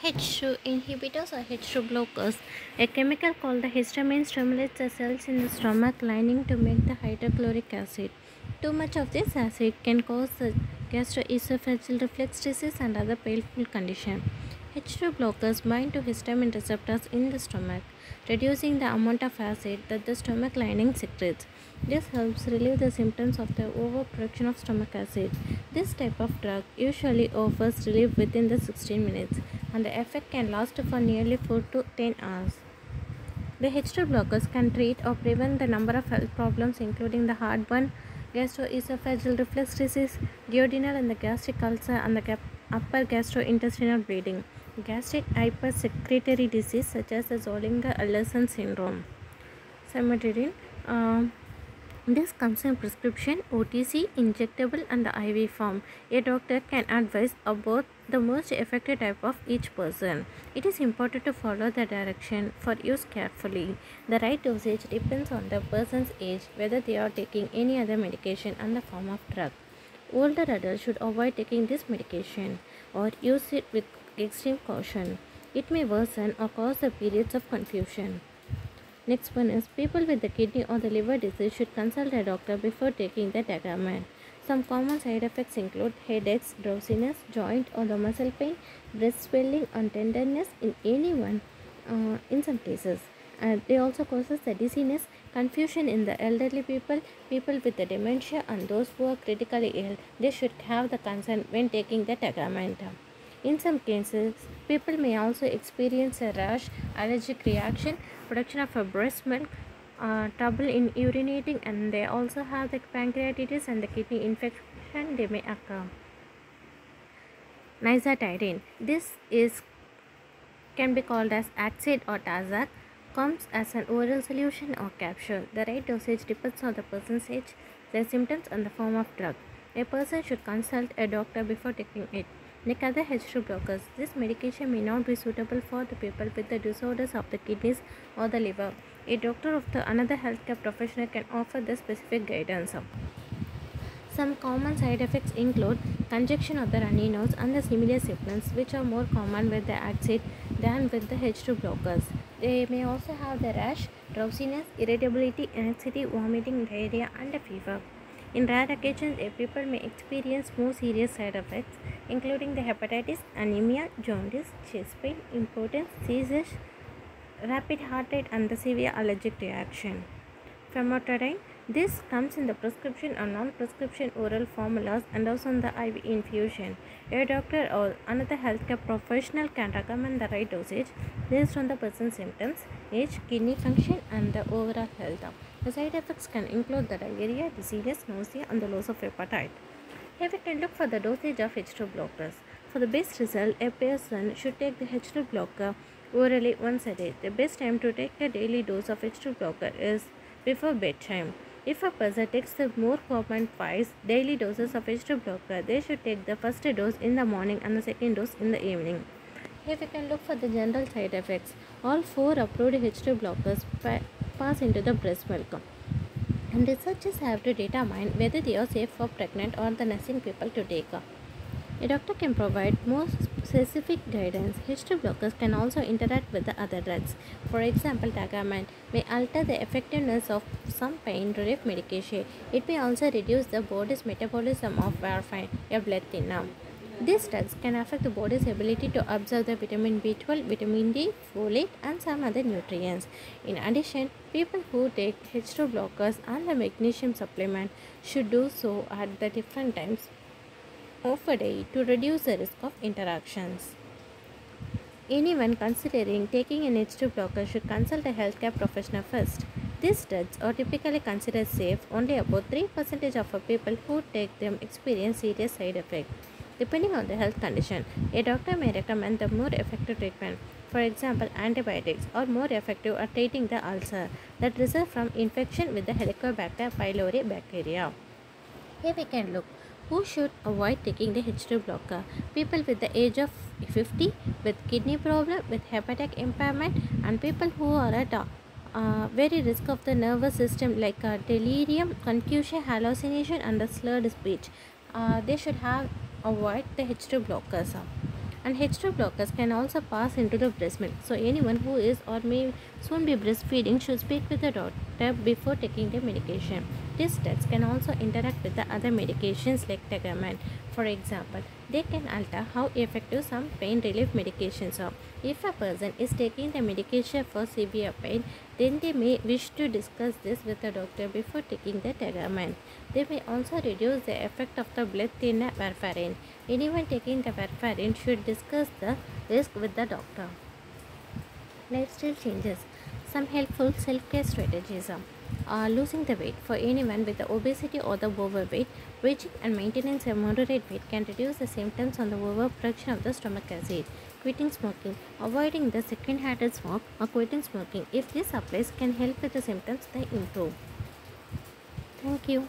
H2 inhibitors or H2 blockers. A chemical called the histamine stimulates the cells in the stomach lining to make the hydrochloric acid. Too much of this acid can cause the gastroesophageal reflux disease and other painful conditions. H2 blockers bind to histamine receptors in the stomach, reducing the amount of acid that the stomach lining secretes. This helps relieve the symptoms of the overproduction of stomach acid. This type of drug usually offers relief within the 16 minutes, and the effect can last for nearly 4 to 10 hours. The H2 blockers can treat or prevent the number of health problems including the heartburn, gastroesophageal reflux disease, duodenal and the gastric ulcer, and the upper gastrointestinal bleeding, gastric hypersecretory disease such as the Zollinger-Ellison syndrome. Cimetidine. This comes in prescription, OTC, injectable, and the IV form. A doctor can advise about the most effective type of each person. It is important to follow the direction for use carefully. The right dosage depends on the person's age, whether they are taking any other medication, and the form of drug. Older adults should avoid taking this medication or use it with extreme caution. It may worsen or cause the periods of confusion. Next one is people with the kidney or the liver disease should consult a doctor before taking the Tagamet. Some common side effects include headaches, drowsiness, joint or the muscle pain, breast swelling and tenderness in anyone in some cases. They also causes the dizziness, confusion in the elderly people, people with the dementia and those who are critically ill. They should have the consent when taking the Tagamet. In some cases, people may also experience a rash, allergic reaction, production of a breast milk, trouble in urinating, and they also have the pancreatitis and the kidney infection they may occur. Nizatidine. This can be called as Axid or Tazac. Comes as an oral solution or capsule. The right dosage depends on the person's age, their symptoms, and the form of drug. A person should consult a doctor before taking it. Like other H2 blockers, this medication may not be suitable for the people with the disorders of the kidneys or the liver. A doctor of another healthcare professional can offer the specific guidance. Some common side effects include congestion of the runny nose and the similar symptoms, which are more common with the Axid than with the H2 blockers. They may also have the rash, drowsiness, irritability, anxiety, vomiting, diarrhea, and a fever. In rare occasions, people may experience more serious side effects, including the hepatitis, anemia, jaundice, chest pain, impotence, seizures, rapid heart rate, and the severe allergic reaction. Famotidine. This comes in the prescription or non-prescription oral formulas and also in the IV infusion. A doctor or another healthcare professional can recommend the right dosage based on the person's symptoms, age, kidney function, and the overall health. The side effects can include the diarrhea, dizziness, nausea, and the loss of appetite. Here we can look for the dosage of H2 blockers. For the best result, a person should take the H2 blocker orally once a day. The best time to take a daily dose of H2 blocker is before bedtime. If a person takes the more common twice daily doses of H2 blocker, they should take the first dose in the morning and the second dose in the evening. Here we can look for the general side effects. All 4 approved H2 blockers pass into the breast milk. And researchers have to determine whether they are safe for pregnant or the nursing people to take. A doctor can provide more specific guidance. H2 blockers can also interact with the other drugs. For example, Tagamet may alter the effectiveness of some pain relief medication. It may also reduce the body's metabolism of warfarin, a blood thinner. These drugs can affect the body's ability to absorb the vitamin B12, vitamin D, folate, and some other nutrients. In addition, people who take H2 blockers and the magnesium supplement should do so at the different times of a day to reduce the risk of interactions. Anyone considering taking an H2 blocker should consult a healthcare professional first. These drugs are typically considered safe. Only about 3% of people who take them experience serious side effects. Depending on the health condition, a doctor may recommend the more effective treatment. For example, antibiotics are more effective at treating the ulcer that result from infection with the Helicobacter pylori bacteria. Here we can look who should avoid taking the H2 blocker. People with the age of 50, with kidney problem, with hepatic impairment, and people who are at very risk of the nervous system like delirium, confusion, hallucination, and the slurred speech. They should avoid the H2 blockers. And H2 blockers can also pass into the breast milk. So anyone who is or may soon be breastfeeding should speak with the doctor before taking the medication. These drugs can also interact with the other medications like Tegaman. For example, they can alter how effective some pain relief medications are. If a person is taking the medication for severe pain, then they may wish to discuss this with the doctor before taking the Tegaman. They may also reduce the effect of the blood thinner warfarin. Anyone taking the warfarin should discuss the risk with the doctor. Lifestyle changes. Some helpful self-care strategies are losing the weight. For anyone with the obesity or the overweight, reaching and maintaining a moderate weight can reduce the symptoms on the overproduction of the stomach acid. Quitting smoking. Avoiding the second-handed smoke or quitting smoking, if this applies, can help with the symptoms they improve. Thank you.